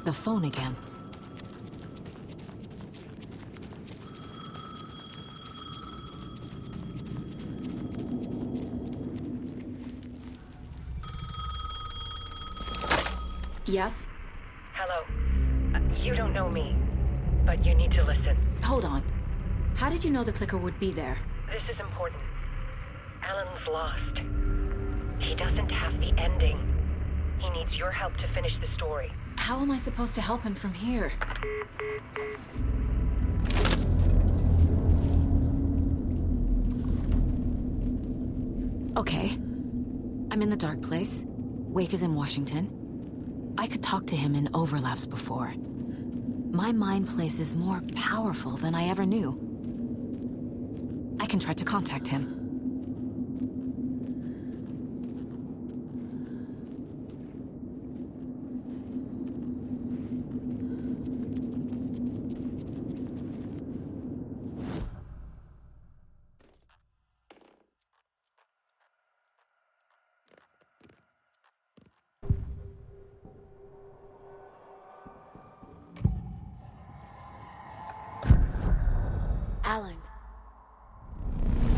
The phone again. Yes? Hello. You don't know me, but you need to listen. Hold on. How did you know the clicker would be there? This is important. Alan's lost. He doesn't have the ending. He needs your help to finish the story. How am I supposed to help him from here? Okay. I'm in the dark place. Wake is in Washington. I could talk to him in overlaps before. My mind place is more powerful than I ever knew. I can try to contact him. Alan,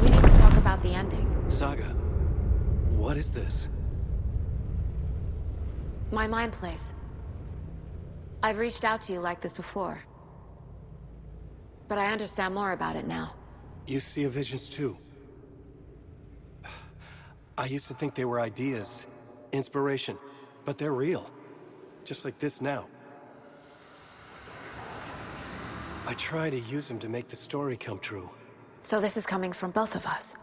we need to talk about the ending. Saga, what is this? My mind place. I've reached out to you like this before. But I understand more about it now. You see visions too. I used to think they were ideas, inspiration, but they're real. Just like this now. I try to use them to make the story come true. So this is coming from both of us.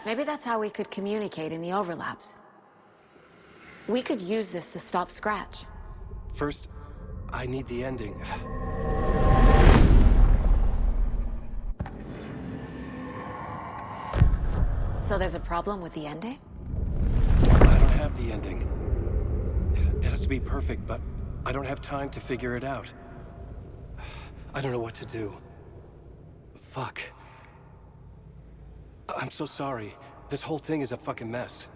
Maybe that's how we could communicate in the overlaps. We could use this to stop Scratch. First, I need the ending. So there's a problem with the ending? I don't have the ending. It has to be perfect, but I don't have time to figure it out. I don't know what to do. Fuck. I'm so sorry. This whole thing is a fucking mess.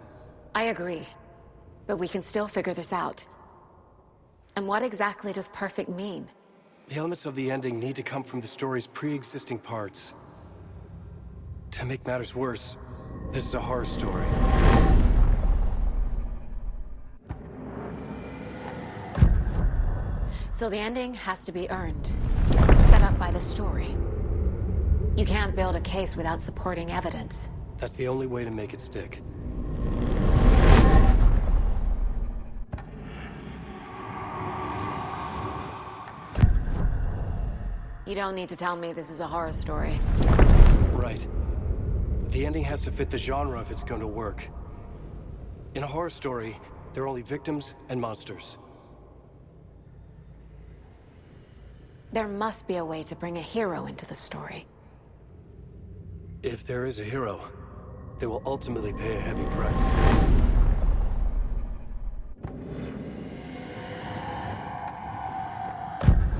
I agree. But we can still figure this out. And what exactly does perfect mean? The elements of the ending need to come from the story's pre-existing parts. To make matters worse, this is a horror story. So the ending has to be earned, set up by the story. You can't build a case without supporting evidence. That's the only way to make it stick. You don't need to tell me this is a horror story. Right. The ending has to fit the genre if it's going to work. In a horror story, there are only victims and monsters. There must be a way to bring a hero into the story. If there is a hero, they will ultimately pay a heavy price.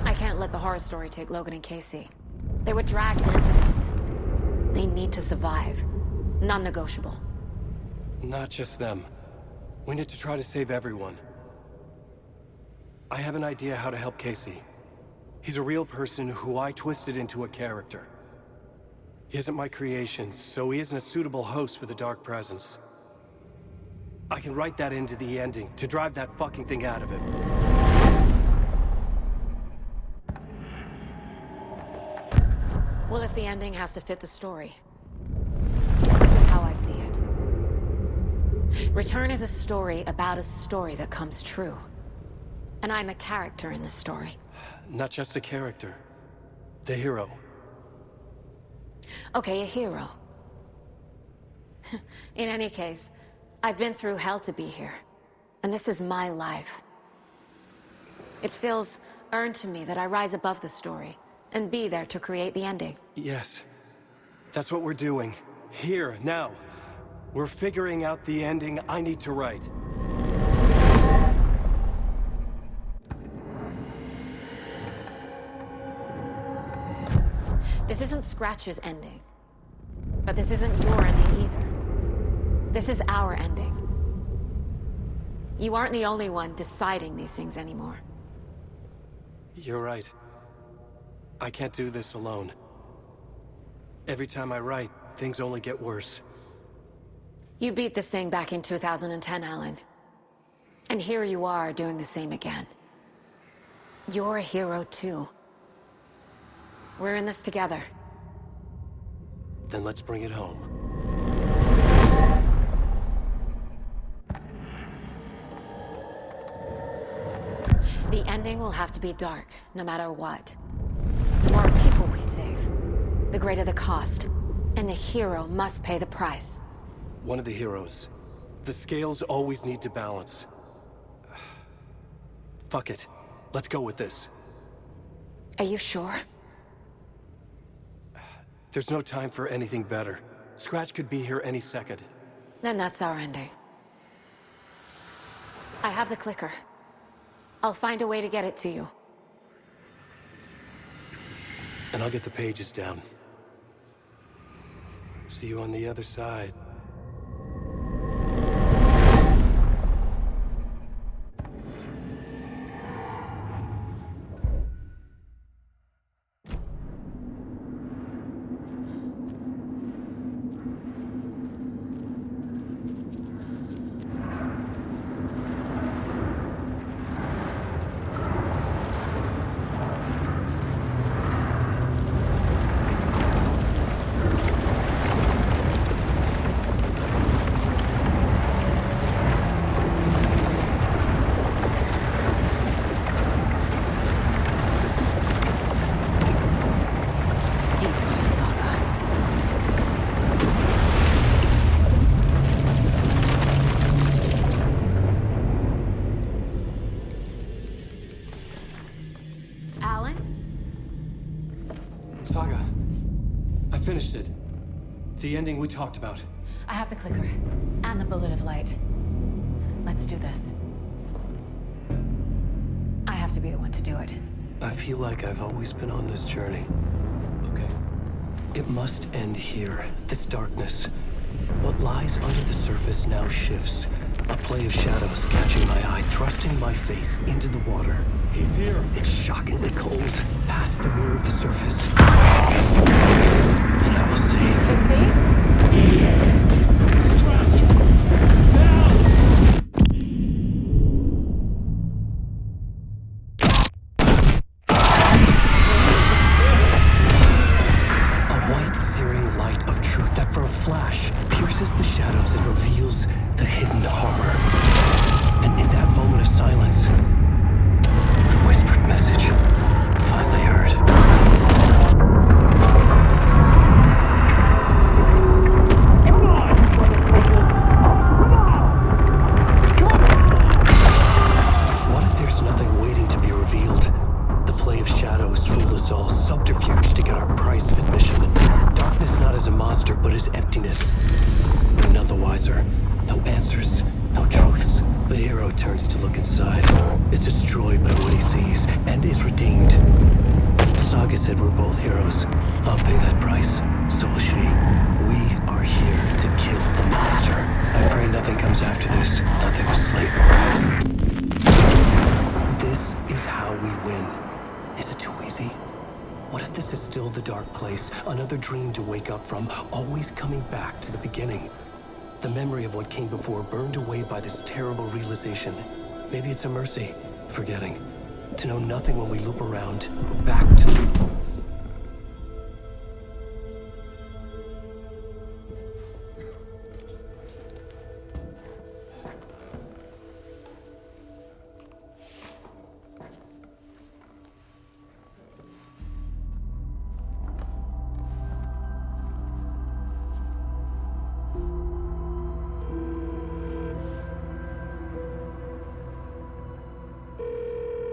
I can't let the horror story take Logan and Casey. They were dragged into this. They need to survive. Non-negotiable. Not just them. We need to try to save everyone. I have an idea how to help Casey. He's a real person who I twisted into a character. He isn't my creation, so he isn't a suitable host for the Dark Presence. I can write that into the ending to drive that fucking thing out of him. Well, if the ending has to fit the story, this is how I see it. Return is a story about a story that comes true. And I'm a character in the story. Not just a character. The hero. Okay, a hero. In any case, I've been through hell to be here. And this is my life. It feels earned to me that I rise above the story and be there to create the ending. Yes. That's what we're doing. Here, now. We're figuring out the ending I need to write. This isn't Scratch's ending. But this isn't your ending either. This is our ending. You aren't the only one deciding these things anymore. You're right. I can't do this alone. Every time I write, things only get worse. You beat this thing back in 2010, Alan. And here you are doing the same again. You're a hero too. We're in this together. Then let's bring it home. The ending will have to be dark, no matter what. The more people we save, the greater the cost. And the hero must pay the price. One of the heroes. The scales always need to balance. Fuck it. Let's go with this. Are you sure? There's no time for anything better. Scratch could be here any second. Then that's our ending. I have the clicker. I'll find a way to get it to you. And I'll get the pages down. See you on the other side. Saga, I finished it. The ending we talked about. I have the clicker, and the bullet of light. Let's do this. I have to be the one to do it. I feel like I've always been on this journey. Okay. It must end here, this darkness. What lies under the surface now shifts. A play of shadows catching my eye, thrusting my face into the water. He's here. It's shockingly cold, past the mirror of the surface. And I will say... Casey? Scratch! Now! A white, searing light of truth that for a flash pierces the shadows and reveals the hidden horror. And in that moment of silence, the whispered message finally heard. What if there's nothing waiting to be revealed? The play of shadows fool us all, subterfuge to get our price of admission. Darkness not as a monster, but as emptiness. We're none the wiser. No answers, no truths. The hero turns to look inside, is destroyed by what he sees, and is redeemed. Saga said we're both heroes. I'll pay that price. So will she. We are here to kill the monster. I pray nothing comes after this. Nothing will sleep. This is how we win. Is it too easy? What if this is still the dark place? Another dream to wake up from, always coming back to the beginning. The memory of what came before burned away by this terrible realization. Maybe it's a mercy, forgetting. To know nothing when we loop around, back to...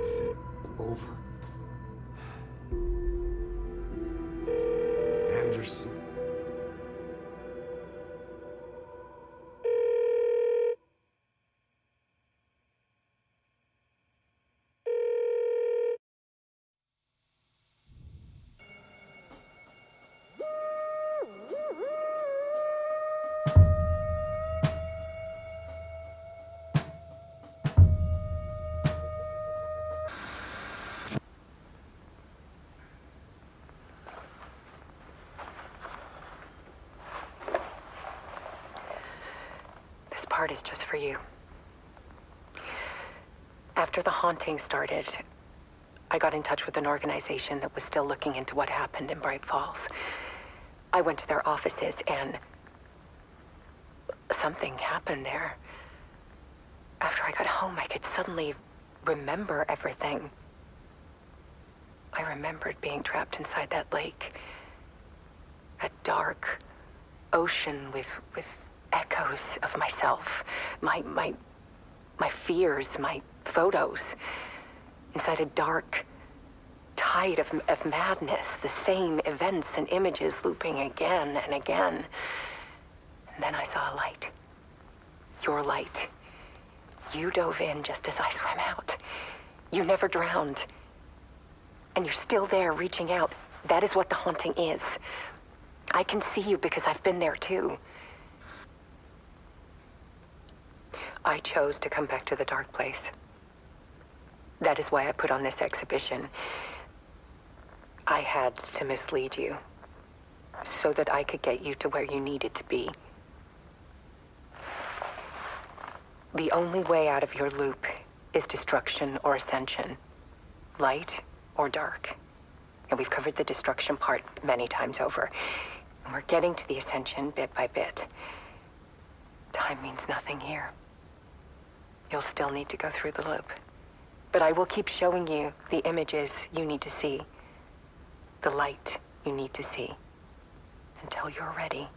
Is it over? Anderson. part is just for you. After the haunting started, I got in touch with an organization that was still looking into what happened in Bright Falls. I went to their offices and something happened there. After I got home, I could suddenly remember everything. I remembered being trapped inside that lake. A dark ocean with echoes of myself. My fears, my photos. Inside a dark tide of madness. The same events and images looping again and again. And then I saw a light. Your light. You dove in just as I swam out. You never drowned. And you're still there reaching out. That is what the haunting is. I can see you because I've been there too. I chose to come back to the dark place. That is why I put on this exhibition. I had to mislead you so that I could get you to where you needed to be. The only way out of your loop is destruction or ascension, light or dark. And we've covered the destruction part many times over. And we're getting to the ascension bit by bit. Time means nothing here. You'll still need to go through the loop. But I will keep showing you the images you need to see, the light you need to see, until you're ready.